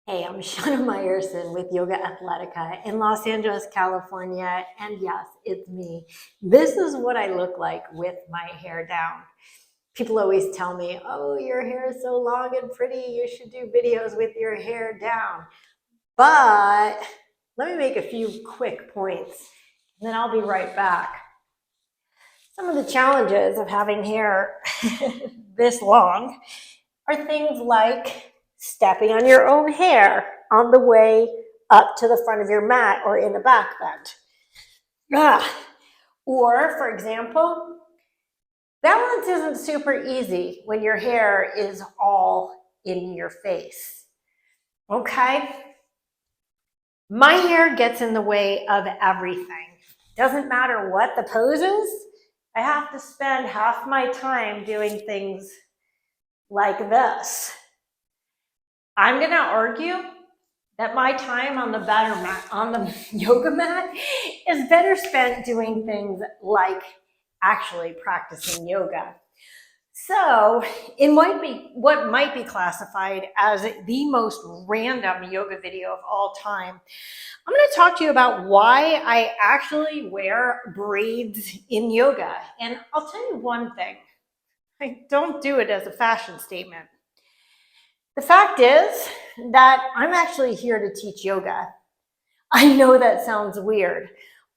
Hey, I'm Shana Meyerson with YOGAthletica in Los Angeles, California. And yes, it's me. This is what I look like with my hair down. People always tell me, oh, your hair is so long and pretty. You should do videos with your hair down. But let me make a few quick points, and then I'll be right back. Some of the challenges of having hair this long are things like stepping on your own hair on the way up to the front of your mat or in a back bend. Or, for example, balance isn't super easy when your hair is all in your face. Okay? My hair gets in the way of everything. Doesn't matter what the pose is, I have to spend half my time doing things like this. I'm going to argue that my time on the yoga mat is better spent doing things like actually practicing yoga. So in what might be classified as the most random yoga video of all time, I'm going to talk to you about why I actually wear braids in yoga. And I'll tell you one thing, I don't do it as a fashion statement. The fact is that I'm actually here to teach yoga. I know that sounds weird,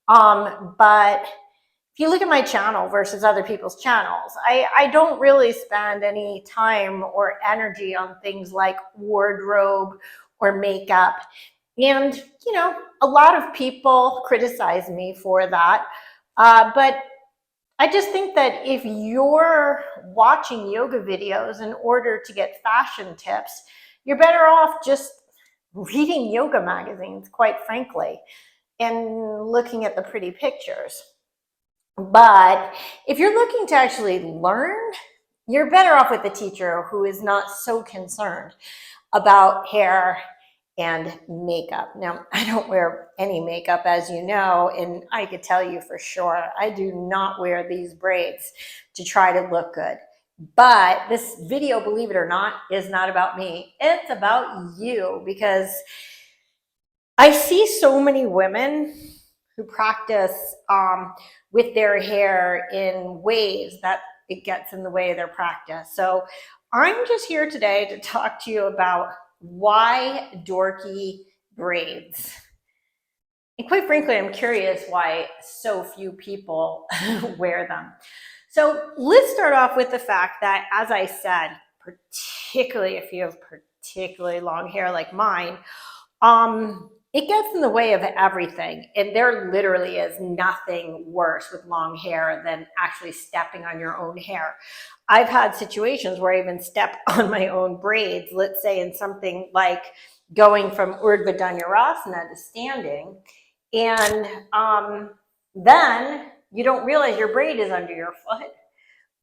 but if you look at my channel versus other people's channels, I don't really spend any time or energy on things like wardrobe or makeup. And, you know, a lot of people criticize me for that, but I just think that if you're watching yoga videos in order to get fashion tips, you're better off just reading yoga magazines, quite frankly, and looking at the pretty pictures. But if you're looking to actually learn, you're better off with a teacher who is not so concerned about hair and makeup. Now, I don't wear any makeup, as you know, and I could tell you for sure, I do not wear these braids to try to look good. But this video, believe it or not, is not about me. It's about you, because I see so many women who practice with their hair in ways that it gets in the way of their practice. So I'm just here today to talk to you about why dorky braids. And quite frankly, I'm curious why so few people wear them. So let's start off with the fact that, as I said, particularly if you have particularly long hair like mine, it gets in the way of everything. And there literally is nothing worse with long hair than actually stepping on your own hair. I've had situations where I even step on my own braids, let's say in something like going from Urdhva Dhanurasana to standing. And then you don't realize your braid is under your foot.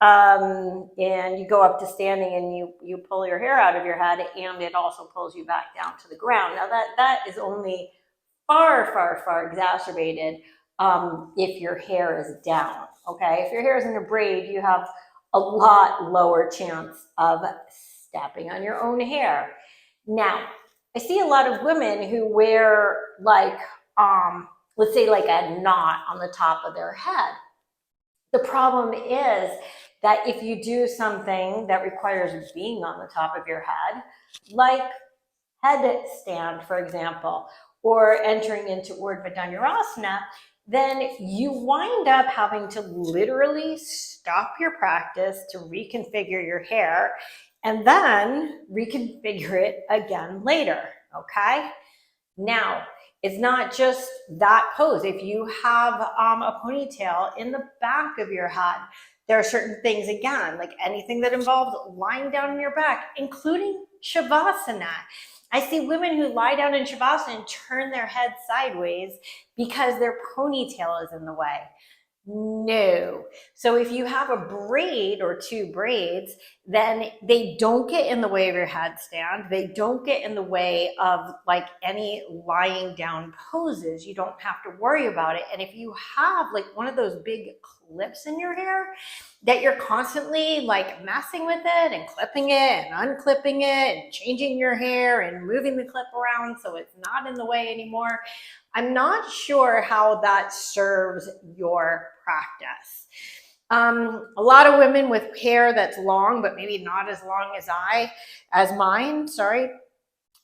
And you go up to standing and you pull your hair out of your head, and it also pulls you back down to the ground. Now that is only far exacerbated if your hair is down, okay? If your hair is in a braid, you have a lot lower chance of stepping on your own hair. Now, I see a lot of women who wear like, let's say like a knot on the top of their head. The problem is that if you do something that requires being on the top of your head, like headstand, for example, or entering into Urdhva Dhanurasana, then you wind up having to literally stop your practice to reconfigure your hair and then reconfigure it again later, okay? Now, it's not just that pose. If you have a ponytail in the back of your head, there are certain things, again, like anything that involves lying down on your back, including Shavasana. I see women who lie down in Shavasana and turn their head sideways because their ponytail is in the way. No. So if you have a braid or two braids, then they don't get in the way of your headstand. They don't get in the way of like any lying down poses. You don't have to worry about it. And if you have like one of those big clips in your hair that you're constantly like messing with it and clipping it and unclipping it and changing your hair and moving the clip around so it's not in the way anymore, I'm not sure how that serves your practice. A lot of women with hair that's long, but maybe not as long as mine,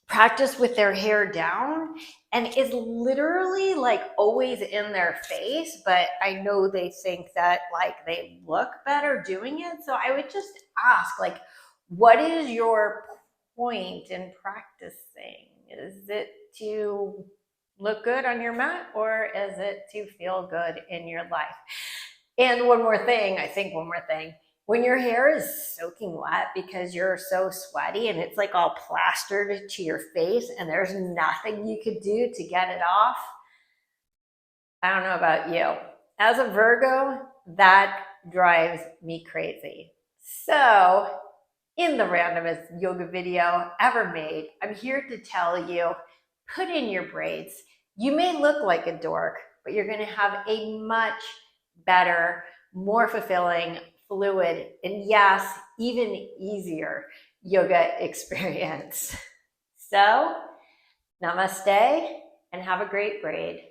practice with their hair down and is literally like always in their face, but I know they think that like they look better doing it. So I would just ask, like, what is your point in practicing? Is it to look good on your mat, or is it to feel good in your life? And one more thing, when your hair is soaking wet because you're so sweaty and it's like all plastered to your face and there's nothing you could do to get it off, I don't know about you. As a Virgo, that drives me crazy. So, in the randomest yoga video ever made, I'm here to tell you, put in your braids. You may look like a dork, but you're gonna have a much better, more fulfilling, fluid, and yes, even easier yoga experience. So, namaste and have a great braid.